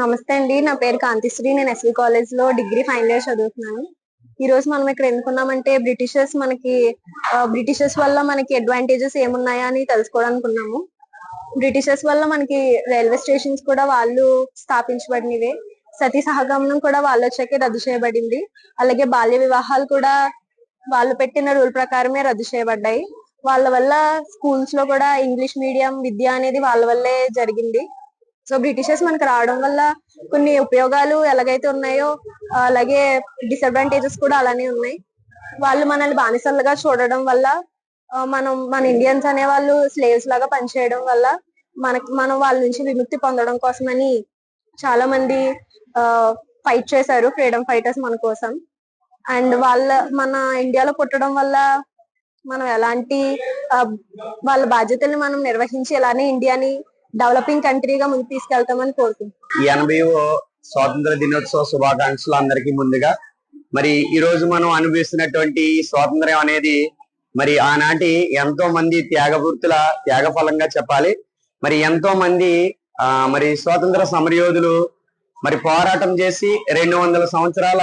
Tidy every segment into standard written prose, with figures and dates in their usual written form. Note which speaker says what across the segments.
Speaker 1: నమస్తే అండి. నా పేరు కాంతిశ్రీ. నేను ఎస్వి కాలేజ్ లో డిగ్రీ ఫైనల్ ఇయర్ చదువుతున్నాను. ఈ రోజు మనం ఇక్కడ ఎందుకున్నామంటే బ్రిటిషర్స్ వల్ల మనకి అడ్వాంటేజెస్ ఏమున్నాయా అని తెలుసుకోవాలనుకున్నాము. బ్రిటిషర్స్ వల్ల మనకి రైల్వే స్టేషన్స్ కూడా వాళ్ళు స్థాపించబడినవే. సతీ సహగమనం కూడా వాళ్ళు వచ్చాకే రద్దు చేయబడింది. అలాగే బాల్య వివాహాలు కూడా వాళ్ళు పెట్టిన రూల్ ప్రకారమే రద్దు చేయబడ్డాయి. వాళ్ళ వల్ల స్కూల్స్ లో కూడా ఇంగ్లీష్ మీడియం విద్య అనేది వాళ్ళ వల్లే జరిగింది. సో బ్రిటిషర్స్ మనకు రావడం వల్ల కొన్ని ఉపయోగాలు ఎలాగైతే ఉన్నాయో అలాగే డిసడ్వాంటేజెస్ కూడా అలానే ఉన్నాయి. వాళ్ళు మనల్ని బానిసలుగా చూడడం వల్ల మన ఇండియన్స్ అనే వాళ్ళు స్లేవ్స్ లాగా పనిచేయడం వల్ల మనం వాళ్ళ నుంచి విముక్తి పొందడం కోసమని చాలా మంది ఫైట్ చేశారు, ఫ్రీడమ్ ఫైటర్స్ మన కోసం. అండ్ మన ఇండియాలో పుట్టడం వల్ల మనం ఎలాంటి వాళ్ళ బాధ్యతల్ని మనం నిర్వహించి ఇలానే ఇండియాని డెవలపింగ్ కంట్రీగా ముందుకు తీసుకెళ్తామని కోరుకుంటున్నాం.
Speaker 2: 80వ స్వాతంత్ర దినోత్సవ శుభాకాంక్షలు అందరికీ ముందుగా. మరి ఈ రోజు మనం అనుభవిస్తున్నటువంటి స్వాతంత్ర్యం అనేది మరి ఆనాటి ఎంతో మంది త్యాగపూర్తుల త్యాగ ఫలంగా చెప్పాలి. మరి ఎంతో మంది మరి స్వాతంత్ర సమరయోధులు మరి పోరాటం చేసి 200 సంవత్సరాల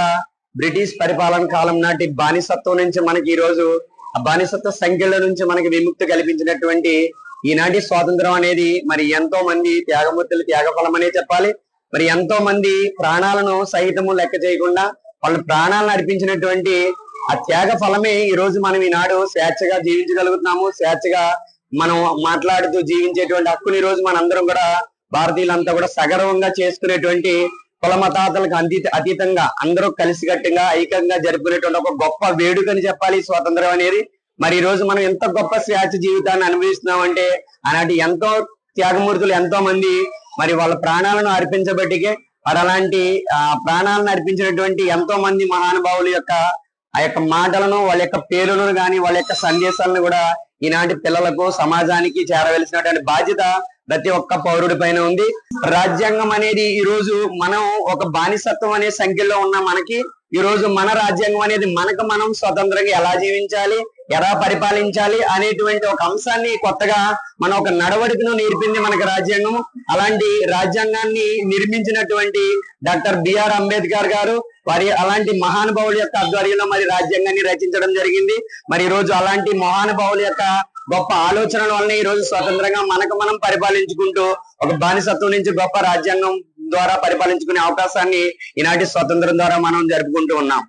Speaker 2: బ్రిటిష్ పరిపాలన కాలం నాటి బానిసత్వం నుంచి మనకి ఈ రోజు ఆ బానిసత్వ సంఖ్యల నుంచి మనకి విముక్తి కల్పించినటువంటి ఈనాటి స్వాతంత్రం అనేది మరి ఎంతో మంది త్యాగమూర్తుల త్యాగ ఫలం అనే చెప్పాలి. మరి ఎంతో మంది ప్రాణాలను సహితము లెక్క చేయకుండా వాళ్ళ ప్రాణాలను అర్పించినటువంటి ఆ త్యాగ ఫలమే ఈ రోజు మనం ఈనాడు స్వేచ్ఛగా జీవించగలుగుతున్నాము. స్వేచ్ఛగా మనం మాట్లాడుతూ జీవించేటువంటి హక్కుని ఈ రోజు మనందరం కూడా భారతీయులంతా కూడా సగర్వంగా చేసుకునేటువంటి కుల మతాతలకు అతీతంగా అందరూ కలిసికట్టుగా ఐక్యంగా జరుపుకునేటువంటి ఒక గొప్ప వేడుకని చెప్పాలి స్వాతంత్రం అనేది. మరి ఈ రోజు మనం ఎంత గొప్ప స్వేచ్ఛ జీవితాన్ని అనుభవిస్తున్నాం అంటే ఆనాటి ఎంతో త్యాగమూర్తులు ఎంతో మంది మరి వాళ్ళ ప్రాణాలను అర్పించబట్టికే మరి అలాంటి ప్రాణాలను అర్పించినటువంటి ఎంతో మంది మహానుభావుల యొక్క ఆ యొక్క మాటలను వాళ్ళ యొక్క పేరులను గాని వాళ్ళ యొక్క సందేశాలను కూడా ఈనాటి పిల్లలకు సమాజానికి చేరవలసినటువంటి బాధ్యత ప్రతి ఒక్క పౌరుడి పైన ఉంది. రాజ్యాంగం అనేది ఈ రోజు మనం ఒక బానిసత్వం అనే సంఖ్యలో ఉన్న మనకి ఈ రోజు మన రాజ్యాంగం అనేది మనం స్వతంత్రంగా ఎలా జీవించాలి, ఎలా పరిపాలించాలి అనేటువంటి ఒక అంశాన్ని కొత్తగా మనం ఒక నడవడికను నేర్పింది మనకి రాజ్యాంగం. అలాంటి రాజ్యాంగాన్ని నిర్మించినటువంటి డాక్టర్ బిఆర్ అంబేద్కర్ గారు వారి అలాంటి మహానుభావుల యొక్క ఆధ్వర్యంలో మరి రాజ్యాంగాన్ని రచించడం జరిగింది. మరి ఈ రోజు అలాంటి మహానుభావుల యొక్క గొప్ప ఆలోచనల వల్ల ఈ రోజు స్వతంత్రంగా మనం పరిపాలించుకుంటూ ఒక బానిసత్వం నుంచి గొప్ప రాజ్యాంగం ద్వారా పరిపాలించుకునే అవకాశాన్ని ఈనాటి స్వతంత్రం ద్వారా మనం జరుపుకుంటూ ఉన్నాం.